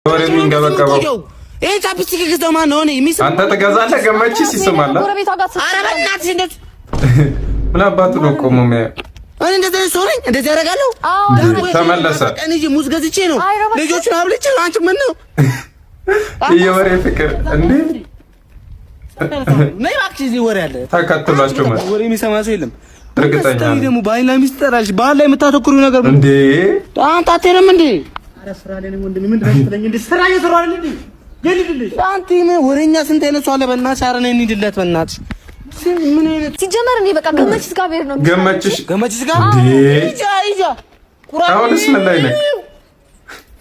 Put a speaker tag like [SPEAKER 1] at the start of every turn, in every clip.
[SPEAKER 1] ወሬ የሚንገበቀበው
[SPEAKER 2] ይሄ ቻፕስቲክ ገዝተው ማን ነው?
[SPEAKER 1] አንተ ትገዛለህ? ገመችስ ይስማል። ኧረ በእናትሽ እንደት ምን አባቱ ነው ቆሞ የሚያየው? እኔ እንደዚህ ሶረኝ እንደዚህ ያደርጋለሁ። ተመለሰ።
[SPEAKER 2] ቀን ይዤ ሙዝ ገዝቼ ነው ልጆቹን አብልቼ ነው። አንቺ ምን ነው
[SPEAKER 1] የወሬ ፍቅር እንዴ?
[SPEAKER 2] ነይ እባክሽ፣ እዚህ ወሬ አለ።
[SPEAKER 1] ተከትሏቸው ማለት
[SPEAKER 2] ወሬ የሚሰማ ሰው የለም።
[SPEAKER 1] እርግጠኛ ነኝ
[SPEAKER 2] ደግሞ ባይላ ሚስጥራሽ ባል ላይ የምታተኩሪው ነገር
[SPEAKER 1] እንዴ?
[SPEAKER 2] አንተ አትሄድም እንዴ? ኧረ ስራ ላይ ነው ወንድሜ። ምን ትለኝ እንዴ? ስራ እየሰራሁ አይደል እንዴ? ገልልልሽ አንተ ምን ወሬኛ ስንት አይነት ሰው አለ። በእናትሽ ኧረ ነይ እንሂድለት በእናትሽ። ምን አይነት
[SPEAKER 3] ሲጀመር እኔ በቃ ገመችስ ጋር ብሄድ ነው።
[SPEAKER 1] ገመችስ ጋር እንዴ? ይጃ አሁንስ ምን ላይ ነህ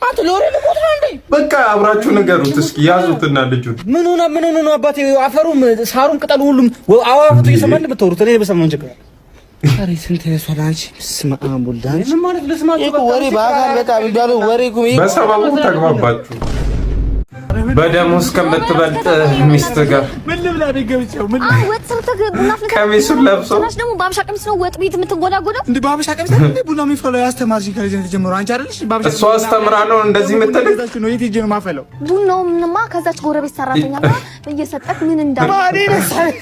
[SPEAKER 1] አንተ? ሎሬ ልቆት ነው እንዴ? በቃ አብራችሁ ንገሩት እስኪ ያዙትና ልጁን።
[SPEAKER 2] ምን ሆነ አባቴ? አፈሩም ሳሩም ቅጠሉ ሁሉም አዋፍቱ እየሰማን ብትወሩት እኔ በሰማን ችግር አሬ ስንት ያሷል። አንቺ ስማ አምቡላንስ ምን ማለት ለስማችሁ እኮ ወሬ ባጋል በጣም እንዳሉ ወሬ እኮ
[SPEAKER 1] በሰባቡ ተግባባችሁ። በደሞዝ ከምትበልጥ ሚስት ጋር
[SPEAKER 2] ምን ልብላ ደገብቸው ምን
[SPEAKER 3] ወጥ ሰርተህ ቡና ፍልተህ
[SPEAKER 1] ቀሚሱን ለብሶ
[SPEAKER 3] ትናሽ ደግሞ በአበሻ ቀሚስ ነው ወጥ ቤት የምትጎዳጎደው
[SPEAKER 2] እንዴ? በአበሻ ቀሚስ እንዴ ቡና የሚፈለው ያስተማርሽ ከልጅነት ጀምሮ አንቺ አይደልሽ? በአበሻ
[SPEAKER 1] እሷ አስተምራ ነው እንደዚህ የምትልኝ
[SPEAKER 2] ነው። የት ሄጄ ነው የማፈለው
[SPEAKER 3] ቡናው? ምንማ ከዛች ጎረቤት ሰራተኛ ጋር እየሰጠክ ምን እንዳለ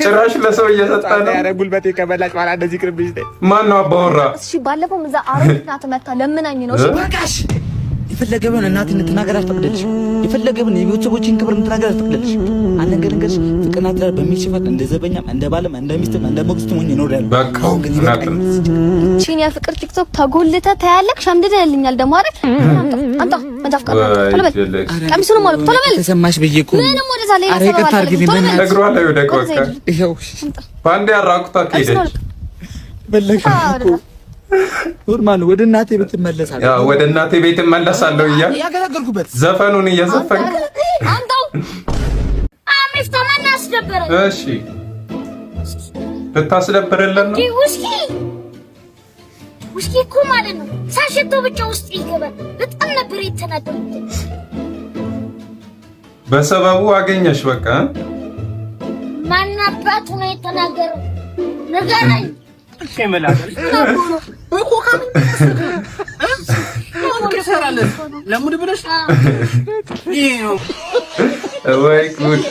[SPEAKER 1] ጭራሽ ለሰው እየሰጠ ነው።
[SPEAKER 2] ኧረ ጉልበቴ ከበላጭ በኋላ እንደዚህ ቅርብሽ ነኝ።
[SPEAKER 1] ማን ነው አባወራ?
[SPEAKER 3] እሺ ባለፈው እዛ አሮጊት ናት መታ ለምናኝ ነው። እሺ
[SPEAKER 2] በቃሽ። የፈለገውን እናትነት ተናገር አትፈቅደልሽ። የፈለገውን የቤተሰቦችን ክብር ተናገር አትፈቅደልሽ። አንድ ነገር እንግዲህ ፍቅርናት ጋር በሚሽፈት እንደ ዘበኛም እንደ ባለም እንደ ሚስትም እንደ ሞግዚትም ሆኜ ነው ያለው።
[SPEAKER 1] በቃው ግን ይበቃኝ።
[SPEAKER 3] ቺን የፍቅር ቲክቶክ ተጎልተ ታያለክ። ሸምድደልኛል ደግሞ አይደል? አንተ መጣፍቃለ ተለበል ቀሚሱን ማለት ተለበል
[SPEAKER 2] ተሰማሽ ብዬ እኮ
[SPEAKER 3] ምንም ወደዛ ላይ
[SPEAKER 2] አሬ ከታርጊ ምን
[SPEAKER 1] እግሯ ላይ ወደቀ። በቃ
[SPEAKER 2] ይሄው
[SPEAKER 1] ባንዴ አራቁታ ከሄደች በለሽ እኮ
[SPEAKER 2] ኖርማል። ወደ እናቴ ቤት እመለሳለሁ።
[SPEAKER 1] ያው ወደ እናቴ ቤት እመለሳለሁ እያለ
[SPEAKER 2] ያገለገልኩበት
[SPEAKER 1] ዘፈኑን እየዘፈንክ
[SPEAKER 3] አንተው አሚፍታ ማን አስደበረኝ?
[SPEAKER 1] እሺ ልታስደብርልን ነው?
[SPEAKER 3] ውስኪ እኮ ማለት ነው ሳሸተው ብቻ ውስጥ ይገባል። በጣም ነበር የተናደድኩት።
[SPEAKER 1] በሰበቡ አገኘሽ። በቃ
[SPEAKER 3] ማን አባቱ ነው የተናገረው? ንገረኝ።
[SPEAKER 2] ለሙድ ብለሽ
[SPEAKER 1] ወይ ጉድ